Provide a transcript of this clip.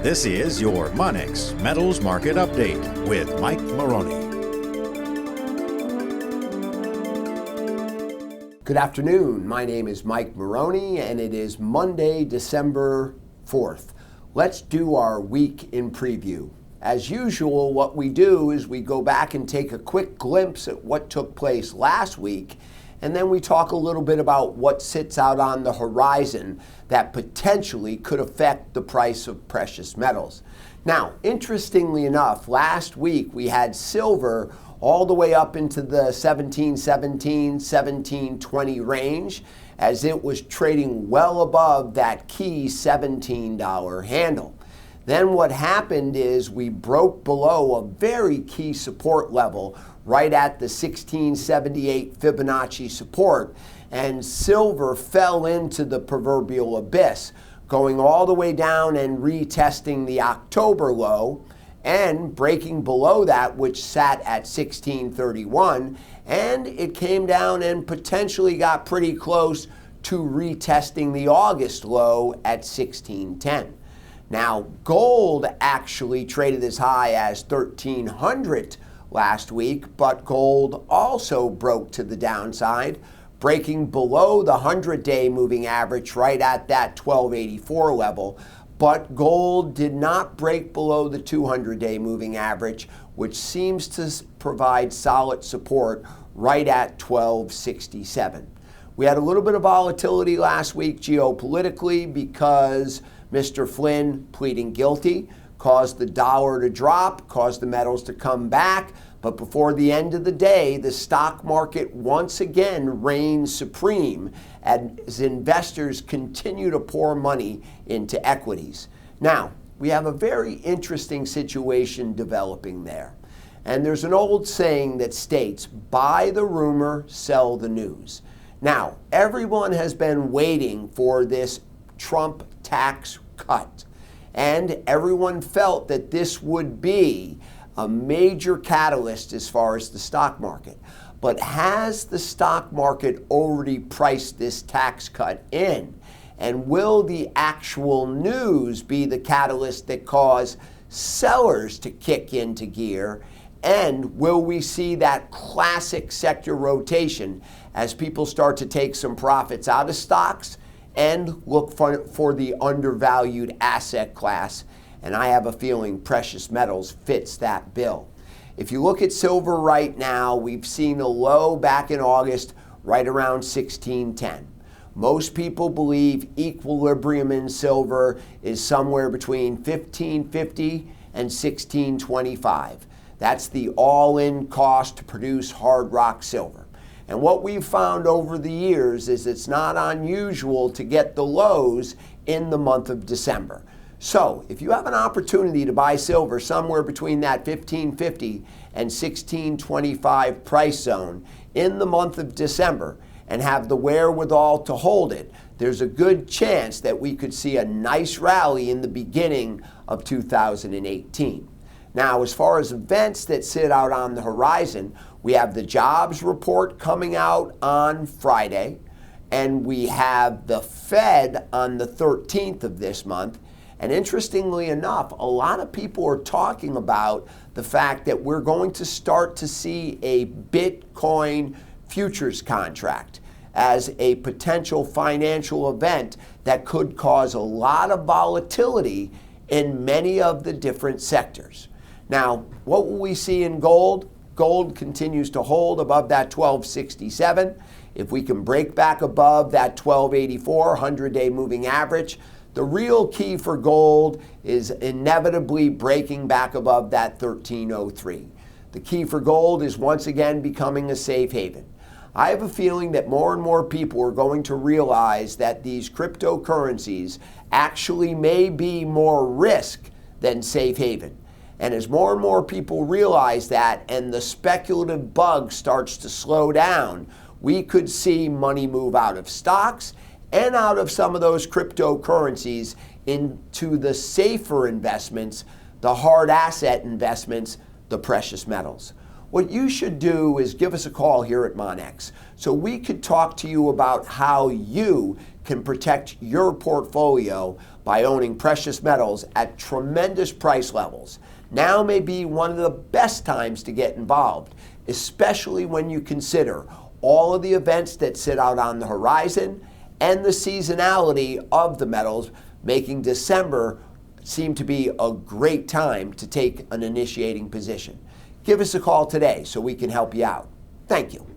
This is your Monex Metals Market Update with Mike Maroney. Good afternoon. My name is Mike Maroney, and it is Monday, December 4th. Let's do our week in preview. As usual, what we do is we go back and take a quick glimpse at what took place last week, and then we talk a little bit about what sits out on the horizon that potentially could affect the price of precious metals. Now, interestingly enough, last week we had silver all the way up into the 1717, 1720 range, as it was trading well above that key $17 handle. Then what happened is we broke below a very key support level right at the 1678 Fibonacci support, and silver fell into the proverbial abyss, going all the way down and retesting the October low and breaking below that, which sat at 1631, and it came down and potentially got pretty close to retesting the August low at 1610. Now, gold actually traded as high as 1300 last week, but gold also broke to the downside, breaking below the 100-day moving average right at that 1284 level. But gold did not break below the 200-day moving average, which seems to provide solid support right at 1267. We had a little bit of volatility last week geopolitically because Mr. Flynn pleading guilty caused the dollar to drop, caused the metals to come back. But before the end of the day, the stock market once again reigned supreme as investors continue to pour money into equities. Now, we have a very interesting situation developing there. And there's an old saying that states, buy the rumor, sell the news. Now, everyone has been waiting for this Trump tax cut, and everyone felt that this would be a major catalyst as far as the stock market. But has the stock market already priced this tax cut in? And will the actual news be the catalyst that cause sellers to kick into gear? And will we see that classic sector rotation as people start to take some profits out of stocks and look for the undervalued asset class? And I have a feeling precious metals fits that bill. If you look at silver right now, we've seen a low back in August right around 1610. Most people believe equilibrium in silver is somewhere between 1550 and 1625. That's the all-in cost to produce hard rock silver. And what we've found over the years is it's not unusual to get the lows in the month of December. So if you have an opportunity to buy silver somewhere between that 1550 and 1625 price zone in the month of December and have the wherewithal to hold it, there's a good chance that we could see a nice rally in the beginning of 2018. Now, as far as events that sit out on the horizon, we have the jobs report coming out on Friday, and we have the Fed on the 13th of this month. And interestingly enough, a lot of people are talking about the fact that we're going to start to see a Bitcoin futures contract as a potential financial event that could cause a lot of volatility in many of the different sectors. Now, what will we see in gold? Gold continues to hold above that 1267. If we can break back above that 1284 100-day moving average, the real key for gold is inevitably breaking back above that 1303. The key for gold is once again becoming a safe haven. I have a feeling that more and more people are going to realize that these cryptocurrencies actually may be more risk than safe haven. And as more and more people realize that and the speculative bug starts to slow down, we could see money move out of stocks and out of some of those cryptocurrencies into the safer investments, the hard asset investments, the precious metals. what you should do is give us a call here at Monex so we could talk to you about how you can protect your portfolio by owning precious metals at tremendous price levels. Now may be one of the best times to get involved, especially when you consider all of the events that sit out on the horizon and the seasonality of the metals, making December seem to be a great time to take an initiating position. Give us a call today so we can help you out. Thank you.